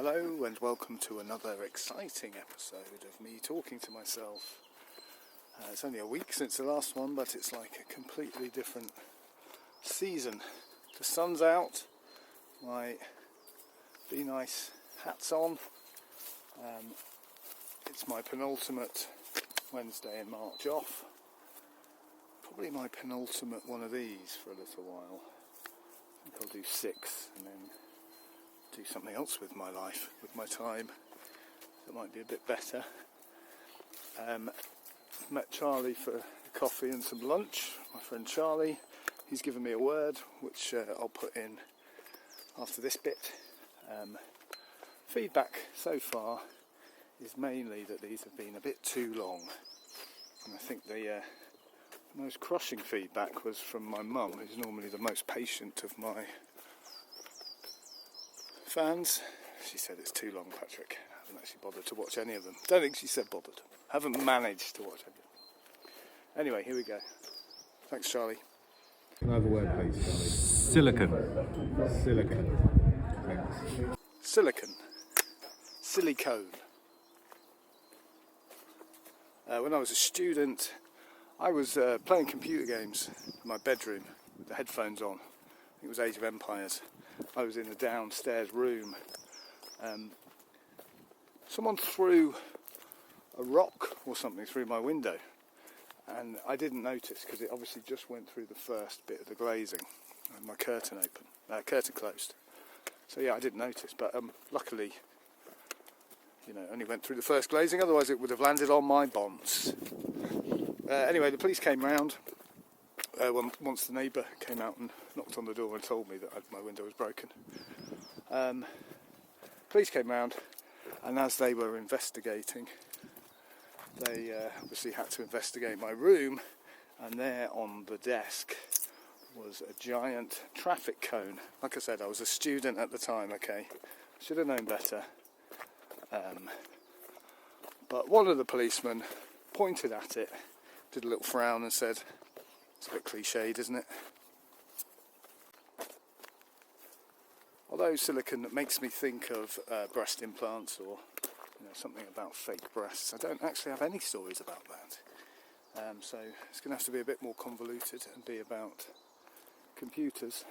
Hello and welcome to another exciting episode of me talking to myself. It's only a week since the last one, but it's like a completely different season. The sun's out, my Be Nice hat's on. It's my penultimate Wednesday in March off. Probably my penultimate one of these for a little while. I think I'll do 6 and then do something else with my life, with my time. That might be a bit better. Met Charlie for coffee and some lunch. My friend Charlie. He's given me a word, which I'll put in after this bit. Feedback so far is mainly that these have been a bit too long. And I think the most crushing feedback was from my mum, who's normally the most patient of my fans. She said it's too long, Patrick. I haven't actually bothered to watch any of them. Don't think she said bothered. Haven't managed to watch any of them. Anyway, here we go. Thanks, Charlie. Another word, please, Charlie. Silicon. Silicon. Thanks. Silicon. Silicone. When I was a student, I was playing computer games in my bedroom with the headphones on. I think it was Age of Empires. I was in a downstairs room. Someone threw a rock or something through my window, and I didn't notice because it obviously just went through the first bit of the glazing. I had my curtain closed. So yeah, I didn't notice, but luckily, only went through the first glazing. Otherwise, it would have landed on my bonds. Anyway, the police came round. Once the neighbour came out and knocked on the door and told me that my window was broken. Police came round, and as they were investigating, they obviously had to investigate my room, and there on the desk was a giant traffic cone. Like I said, I was a student at the time, okay? Should have known better. But one of the policemen pointed at it, did a little frown and said, "It's a bit cliched, isn't it?" Although silicone makes me think of breast implants or something about fake breasts, I don't actually have any stories about that. So it's going to have to be a bit more convoluted and be about computers.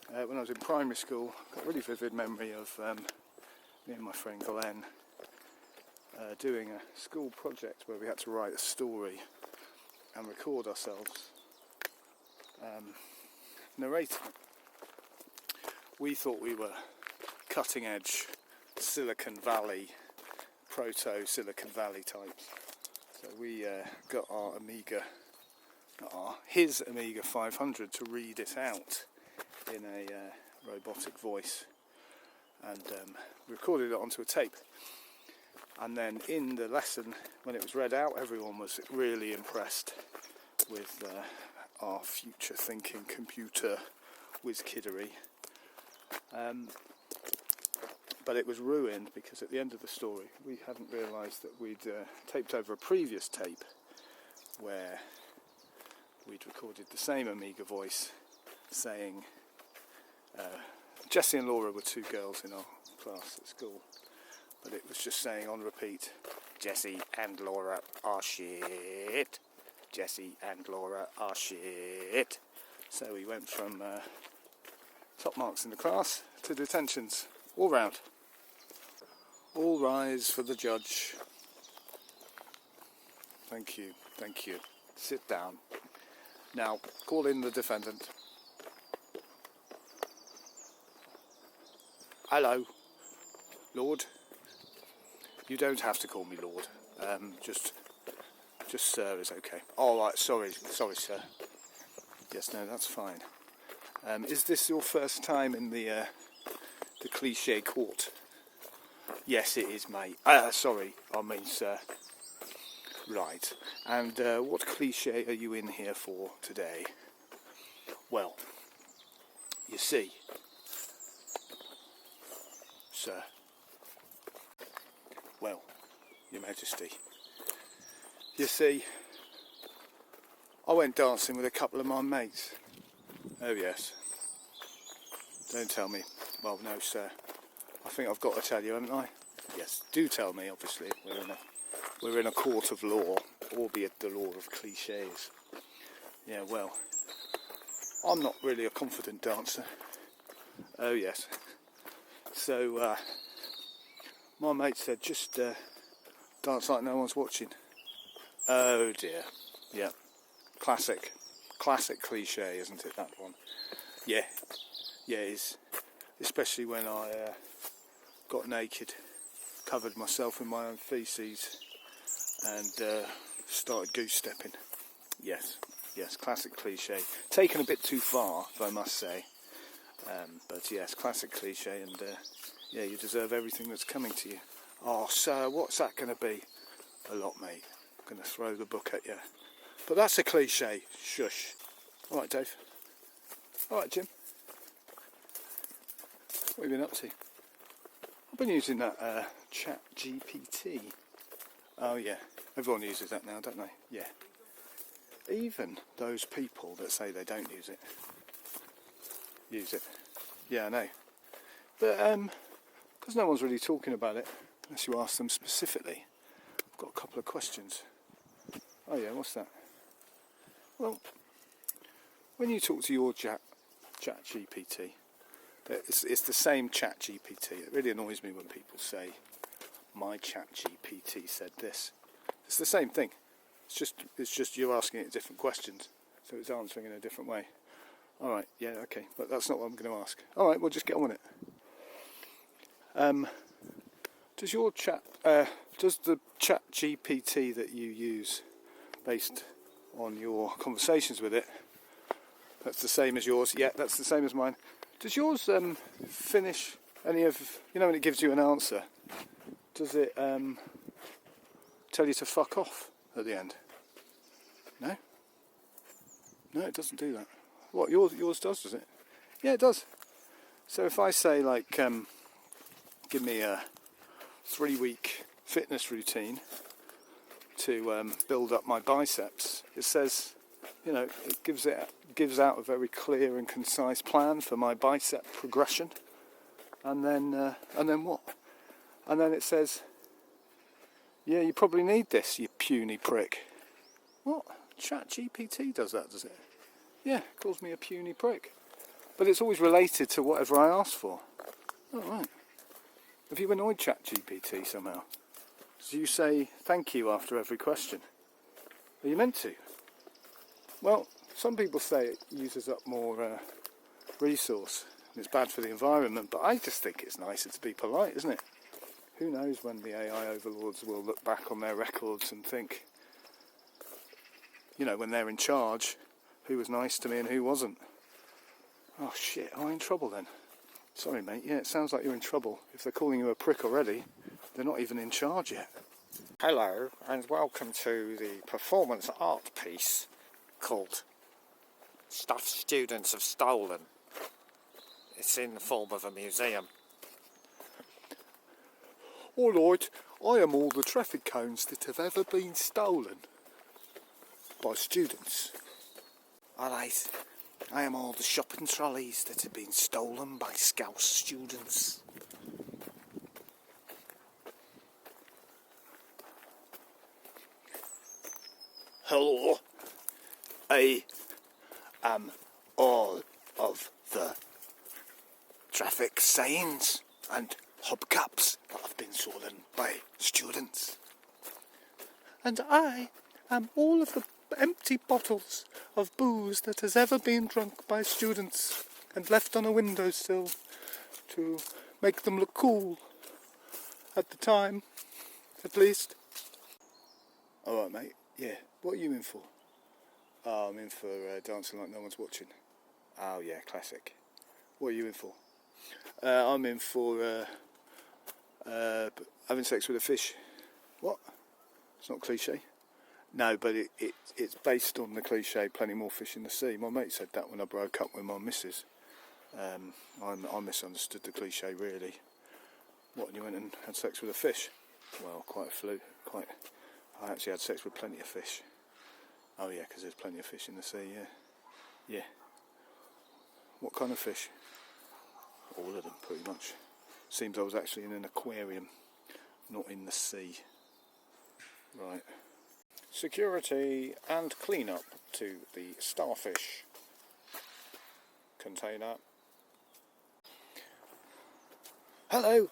When I was in primary school, I've got a really vivid memory of me and my friend Glenn doing a school project where we had to write a story and record ourselves narrating it. We thought we were cutting edge Silicon Valley, proto-Silicon Valley types. So we got his Amiga 500 to read it out in a robotic voice, and recorded it onto a tape. And then in the lesson, when it was read out, everyone was really impressed with our future thinking computer whiz-kiddery. But it was ruined because at the end of the story we hadn't realised that we'd taped over a previous tape where we'd recorded the same Amiga voice saying Jessie and Laura were 2 girls in our class at school, but it was just saying on repeat, "Jessie and Laura are shit. Jessie and Laura are shit." So we went from top marks in the class to detentions all round. All rise for the judge. Thank you. Sit down. Now, call in the defendant. Hello, Lord. You don't have to call me Lord. Just sir is okay. All right, sorry, sir. Yes, no, that's fine. Is this your first time in the cliche court? Yes, it is, mate. Sorry, I mean, sir. Right. And what cliche are you in here for today? Well, you see, sir. Well, Your Majesty. You see, I went dancing with a couple of my mates. Oh yes. Don't tell me. Well, no, sir. I think I've got to tell you, haven't I? Yes, do tell me, obviously. We're in a court of law, albeit the law of cliches. Yeah, well, I'm not really a confident dancer. Oh yes. So, my mate said, just dance like no one's watching. Oh dear. Yeah. Classic cliche, isn't it, that one? Yeah. Yeah, it is. Especially when I got naked, covered myself in my own faeces, and started goose stepping. Yes, classic cliche. Taken a bit too far, if I must say. But yes, classic cliche, and yeah, you deserve everything that's coming to you. Oh, sir, what's that going to be? A lot, mate. I'm going to throw the book at you. But that's a cliche. Shush. All right, Dave. All right, Jim. What have you been up to? I've been using that Chat GPT. Oh yeah, everyone uses that now, don't they? Yeah. Even those people that say they don't use it. Yeah, I know. But because no one's really talking about it, unless you ask them specifically, I've got a couple of questions. Oh yeah, what's that? Well, when you talk to your Chat GPT, it's the same Chat GPT. It really annoys me when people say, my Chat GPT said this. It's the same thing. It's just you're asking it different questions, so it's answering in a different way. All right, yeah, okay, but that's not what I'm going to ask. All right, we'll just get on with it. Does the Chat GPT that you use, based on your conversations with it, that's the same as yours? Yeah, that's the same as mine. Does yours finish any of, when it gives you an answer, does it tell you to fuck off at the end? No? No, it doesn't do that. What, yours does it? Yeah, it does. So if I say, like, give me a 3-week fitness routine to build up my biceps, it says, it gives out a very clear and concise plan for my bicep progression, and then what? And then it says, yeah, you probably need this, you puny prick. What? ChatGPT does that, does it? Yeah, it calls me a puny prick. But it's always related to whatever I ask for. Oh, right. Have you annoyed ChatGPT somehow? Do you say thank you after every question? Are you meant to? Well, some people say it uses up more resource. It's bad for the environment, but I just think it's nicer to be polite, isn't it? Who knows when the AI overlords will look back on their records and think, when they're in charge, who was nice to me and who wasn't. Oh shit, am I in trouble then? Sorry mate, yeah, it sounds like you're in trouble. If they're calling you a prick already, they're not even in charge yet. Hello and welcome to the performance art piece called Stuff Students Have Stolen. It's in the form of a museum. All right, I am all the traffic cones that have ever been stolen by students. All right, I am all the shopping trolleys that have been stolen by Scouse students. Hello, I am all of the traffic signs and hubcaps that have been stolen by students. And I am all of the empty bottles of booze that has ever been drunk by students and left on a windowsill to make them look cool, at the time, at least. Alright mate, yeah, what are you in for? Oh, I'm in for dancing like no one's watching. Oh yeah, classic. What are you in for? I'm in for having sex with a fish. What? It's not cliche. No, but it's based on the cliche, plenty more fish in the sea. My mate said that when I broke up with my missus. I misunderstood the cliche, really. What, and you went and had sex with a fish? Well, I actually had sex with plenty of fish. Oh yeah, because there's plenty of fish in the sea, yeah. Yeah. What kind of fish? All of them, pretty much. Seems I was actually in an aquarium, not in the sea. Right. Security and clean-up to the starfish container. Hello,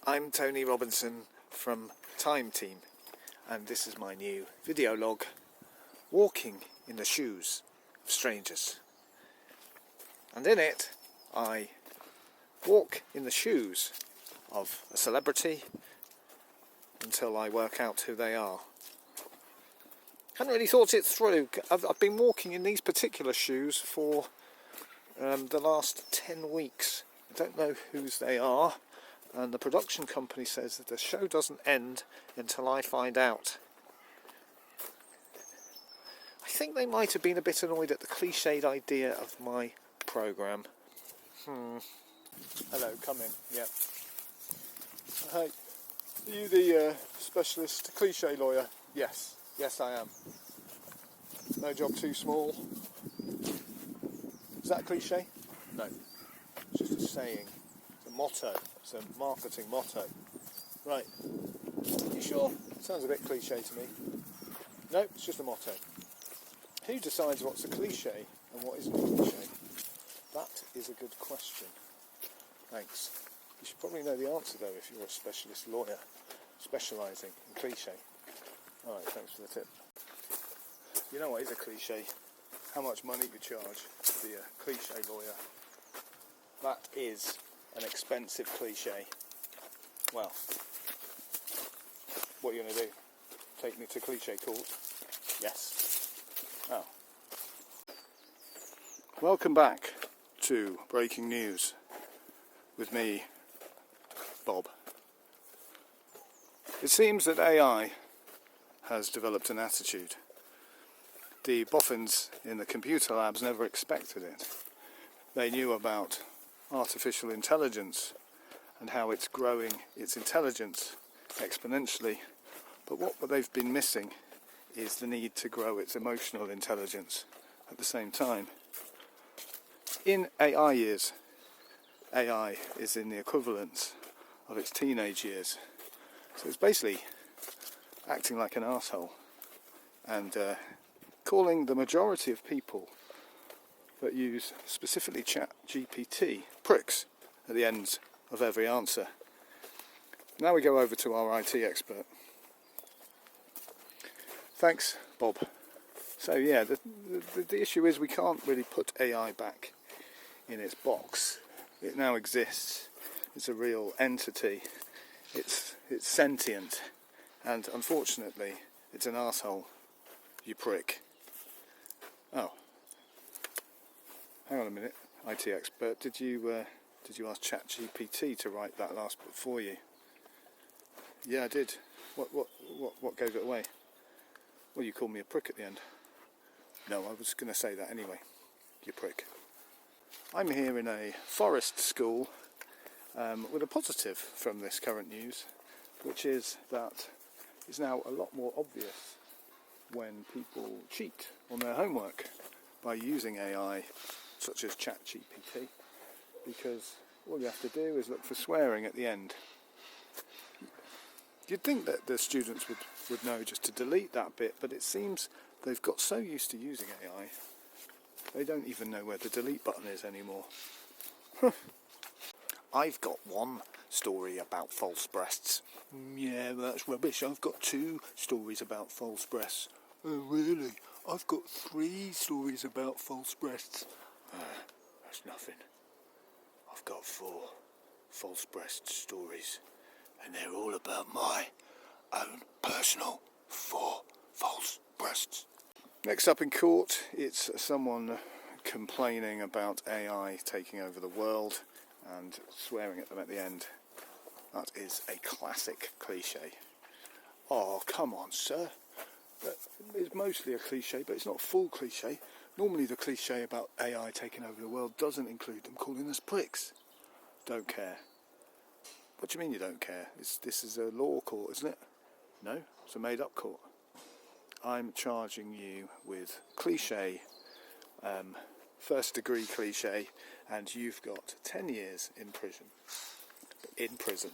I'm Tony Robinson from Time Team, and this is my new video log, walking in the shoes of strangers. And in it, I walk in the shoes of a celebrity until I work out who they are. Hadn't really thought it through. I've been walking in these particular shoes for the last 10 weeks. I don't know whose they are, and the production company says that the show doesn't end until I find out. I think they might have been a bit annoyed at the cliched idea of my programme. Hello, come in. Yep. Hey, are you the specialist cliche lawyer? Yes. Yes, I am. No job too small. Is that a cliche? No. It's just a saying. It's a motto. It's a marketing motto. Right. You sure? Sounds a bit cliche to me. No, it's just a motto. Who decides what's a cliche and what isn't a cliche? That is a good question. Thanks. You should probably know the answer though if you're a specialist lawyer specialising in cliche. Alright, thanks for the tip. You know what is a cliche? How much money you charge to be a cliche lawyer. That is an expensive cliche. Well, what are you going to do? Take me to cliche court? Yes. Oh. Welcome back to Breaking News with me, Bob. It seems that AI has developed an attitude. The boffins in the computer labs never expected it. They knew about artificial intelligence and how it's growing its intelligence exponentially, but what they've been missing is the need to grow its emotional intelligence at the same time. In AI years, AI is in the equivalence of its teenage years. So it's basically acting like an arsehole and calling the majority of people that use specifically ChatGPT pricks at the end of every answer. Now we go over to our IT expert. Thanks, Bob. So yeah, the issue is we can't really put AI back in its box. It now exists. It's a real entity. It's sentient. And unfortunately, it's an arsehole, you prick. Oh. Hang on a minute, IT expert. Did you ask ChatGPT to write that last bit for you? Yeah, I did. What gave it away? Well, you called me a prick at the end. No, I was going to say that anyway. You prick. I'm here in a forest school with a positive from this current news, which is that it's now a lot more obvious when people cheat on their homework by using AI such as ChatGPT, because all you have to do is look for swearing at the end. You'd think that the students would know just to delete that bit, but it seems they've got so used to using AI, they don't even know where the delete button is anymore. I've got one story about false breasts. Yeah, that's rubbish. I've got 2 stories about false breasts. Oh, really? I've got 3 stories about false breasts. That's nothing. I've got 4 false breast stories, and they're all about my own personal 4 false breasts. Next up in court, it's someone complaining about AI taking over the world and swearing at them at the end. That is a classic cliche. Oh, come on, sir. It's mostly a cliche, but it's not a full cliche. Normally the cliche about AI taking over the world doesn't include them calling us pricks. Don't care. What do you mean you don't care? This is a law court, isn't it? No, it's a made-up court. I'm charging you with cliche, first-degree cliche, and you've got 10 years in prison. in prison.